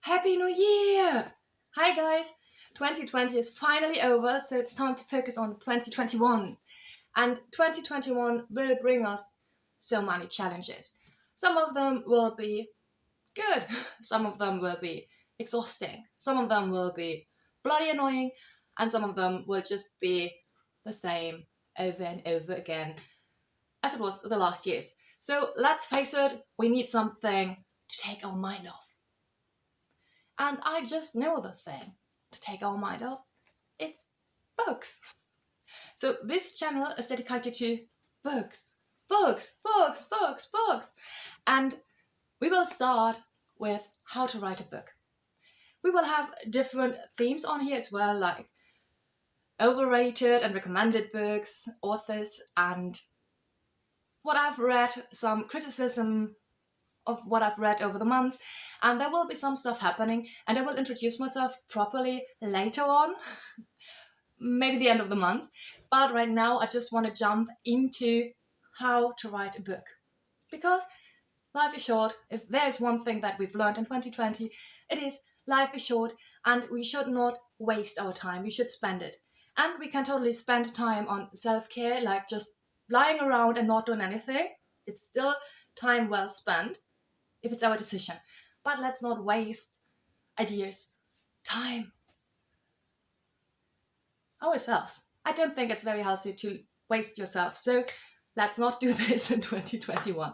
Happy New Year! Hi guys! 2020 is finally over, so it's time to focus on 2021. And 2021 will bring us so many challenges. Some of them will be good, some of them will be exhausting, some of them will be bloody annoying, and some of them will just be the same over and over again as it was the last years. So let's face it, we need something to take our mind off. And I just know the thing to take our mind off. It's books. So this channel is dedicated to books. Books, books, books, books. And we will start with how to write a book. We will have different themes on here as well, like overrated and recommended books, authors, and what I've read, some criticism of what I've read over the months, and there will be some stuff happening, and I will introduce myself properly later on, maybe the end of the month. But right now I just want to jump into how to write a book, because life is short. If there's one thing that we've learned in 2020, it is life is short, and we should not waste our time. We should spend it, and we can totally spend time on self-care, like just lying around and not doing anything. It's still time well spent if it's our decision. But let's not waste ideas, time, ourselves. I don't think it's very healthy to waste yourself. So let's not do this in 2021.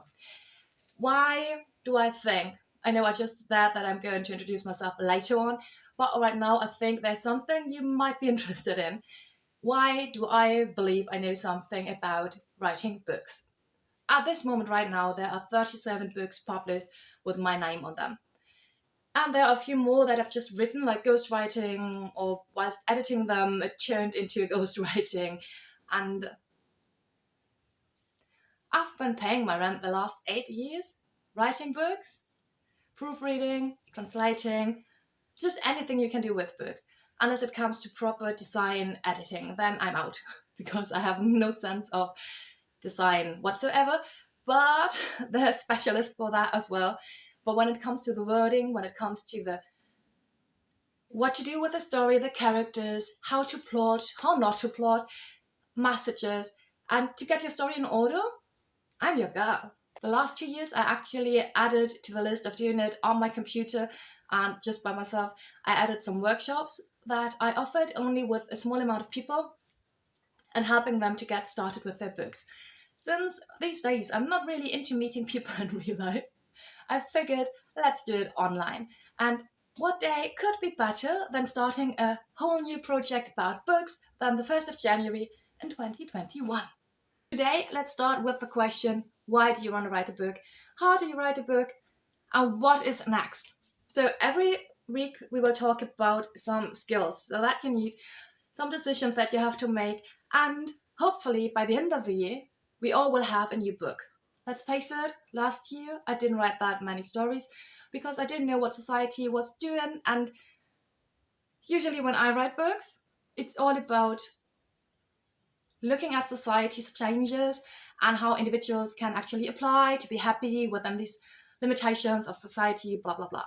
Why do I think? I know I just said that I'm going to introduce myself later on, but right now I think there's something you might be interested in. Why do I believe I know something about writing books? At this moment right now, there are 37 books published with my name on them. And there are a few more that I've just written, like ghostwriting, or whilst editing them, it turned into ghostwriting. And I've been paying my rent the last 8 years, writing books, proofreading, translating, just anything you can do with books. Unless it comes to proper design editing, then I'm out, because I have no sense of design whatsoever, but there's specialists for that as well. But when it comes to the wording, when it comes to the what to do with the story, the characters, how to plot, how not to plot, messages, and to get your story in order, I'm your girl. The last 2 years I actually added to the list of doing it on my computer and just by myself. I added some workshops that I offered only with a small amount of people and helping them to get started with their books. Since these days I'm not really into meeting people in real life, I figured let's do it online. And what day could be better than starting a whole new project about books than the 1st of January in 2021. Today let's start with the question, why do you want to write a book? How do you write a book? And what is next? So every week we will talk about some skills so that you need, some decisions that you have to make, and hopefully by the end of the year we all will have a new book. Let's face it, last year I didn't write that many stories because I didn't know what society was doing, and usually when I write books, it's all about looking at society's changes and how individuals can actually apply to be happy within these limitations of society, blah, blah, blah,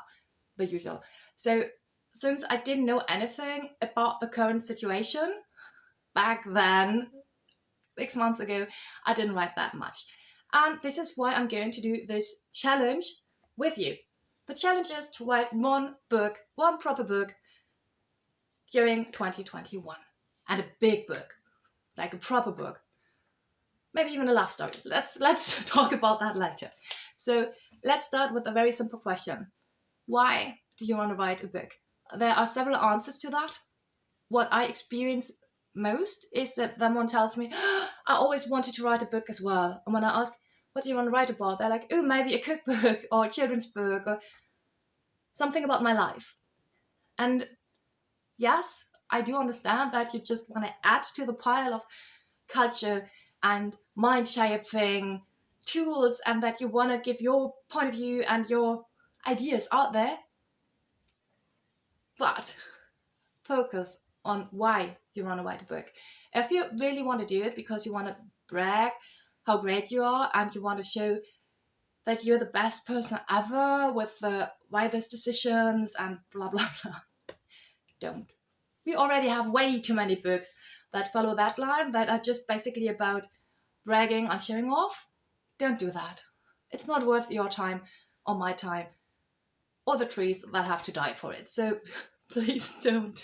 the usual. So since I didn't know anything about the current situation back then, 6 months ago, I didn't write that much. And this is why I'm going to do this challenge with you. The challenge is to write one book, one proper book during 2021. And a big book, like a proper book. Maybe even a love story. Let's talk about that later. So let's start with a very simple question. Why do you want to write a book? There are several answers to that. What I experience most is that someone tells me, oh, I always wanted to write a book as well. And when I ask, what do you want to write about? They're like, oh, maybe a cookbook or a children's book or something about my life. And yes, I do understand that you just want to add to the pile of culture and mind-shaping tools, and that you want to give your point of view and your ideas out there. But focus on why you want to write a book. If you really want to do it because you want to brag how great you are and you want to show that you're the best person ever with the wisest decisions and blah blah blah. Don't. We already have way too many books that follow that line, that are just basically about bragging and showing off. Don't do that. It's not worth your time or my time or the trees that have to die for it. So please don't.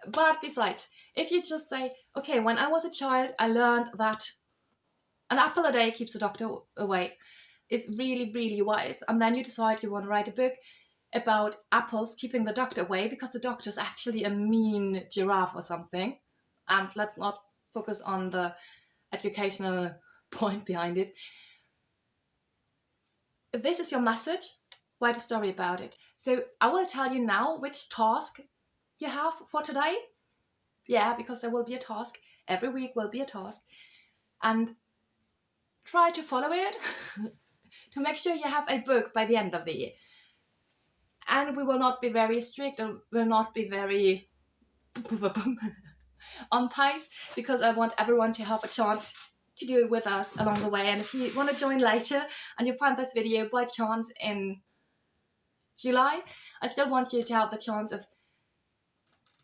But besides, if you just say, okay, when I was a child, I learned that an apple a day keeps the doctor away, is really, really wise. And then you decide you want to write a book about apples keeping the doctor away because the doctor's actually a mean giraffe or something. And let's not focus on the educational point behind it. If this is your message, write a story about it. So I will tell you now which task you have for today. Yeah, because there will be a task. Every week will be a task. And try to follow it to make sure you have a book by the end of the year. And we will not be very strict and will not be very on pace, because I want everyone to have a chance to do it with us along the way. And if you want to join later and you find this video by chance in July, I still want you to have the chance of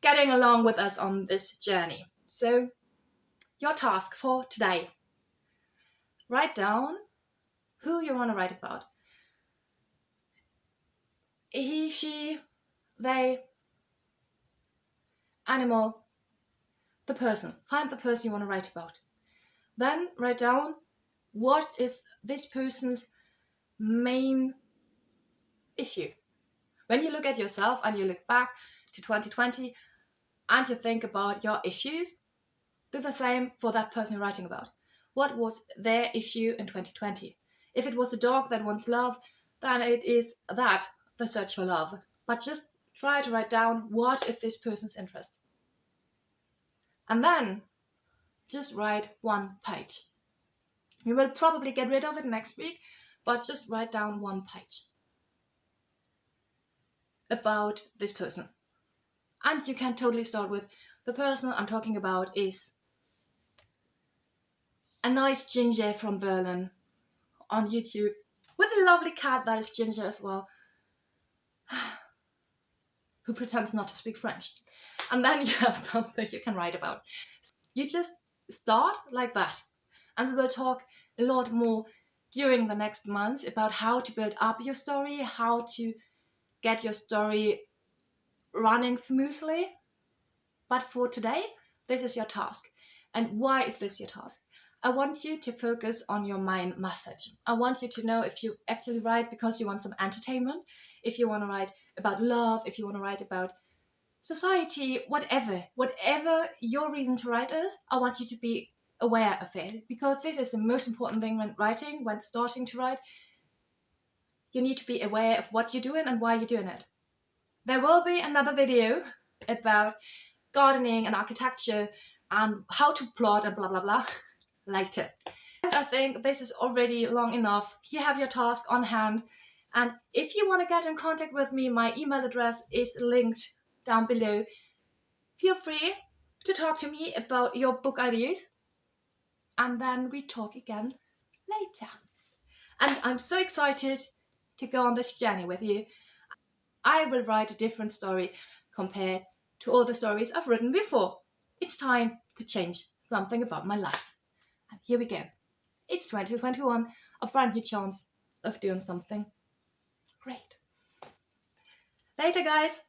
getting along with us on this journey. So your task for today: write down who you want to write about. He, she, they, animal, the person. Find the person you want to write about. Then write down what is this person's main issue. When you look at yourself and you look back to 2020 and you think about your issues, do the same for that person you're writing about. What was their issue in 2020? If it was a dog that wants love, then it is that, the search for love. But just try to write down what is this person's interest. And then just write one page. You will probably get rid of it next week, but just write down one page about this person. And you can totally start with, the person I'm talking about is a nice ginger from Berlin on YouTube with a lovely cat that is ginger as well, who pretends not to speak French. And then you have something you can write about. You just start like that. And we will talk a lot more during the next months about how to build up your story, how to get your story running smoothly. But for today, this is your task. And why is this your task? I want you to focus on your main message. I want you to know if you actually write because you want some entertainment, if you want to write about love, if you want to write about society, whatever your reason to write is, I want you to be aware of it, because this is the most important thing when writing, when starting to write. You need to be aware of what you're doing and why you're doing it. There will be another video about gardening and architecture and how to plot and blah blah blah later. And I think this is already long enough. You have your task on hand, and if you want to get in contact with me, my email address is linked down below. Feel free to talk to me about your book ideas, and then we talk again later. And I'm so excited to go on this journey with you. I will write a different story compared to all the stories I've written before. It's time to change something about my life. And here we go. It's 2021, a brand new chance of doing something great. Later, guys.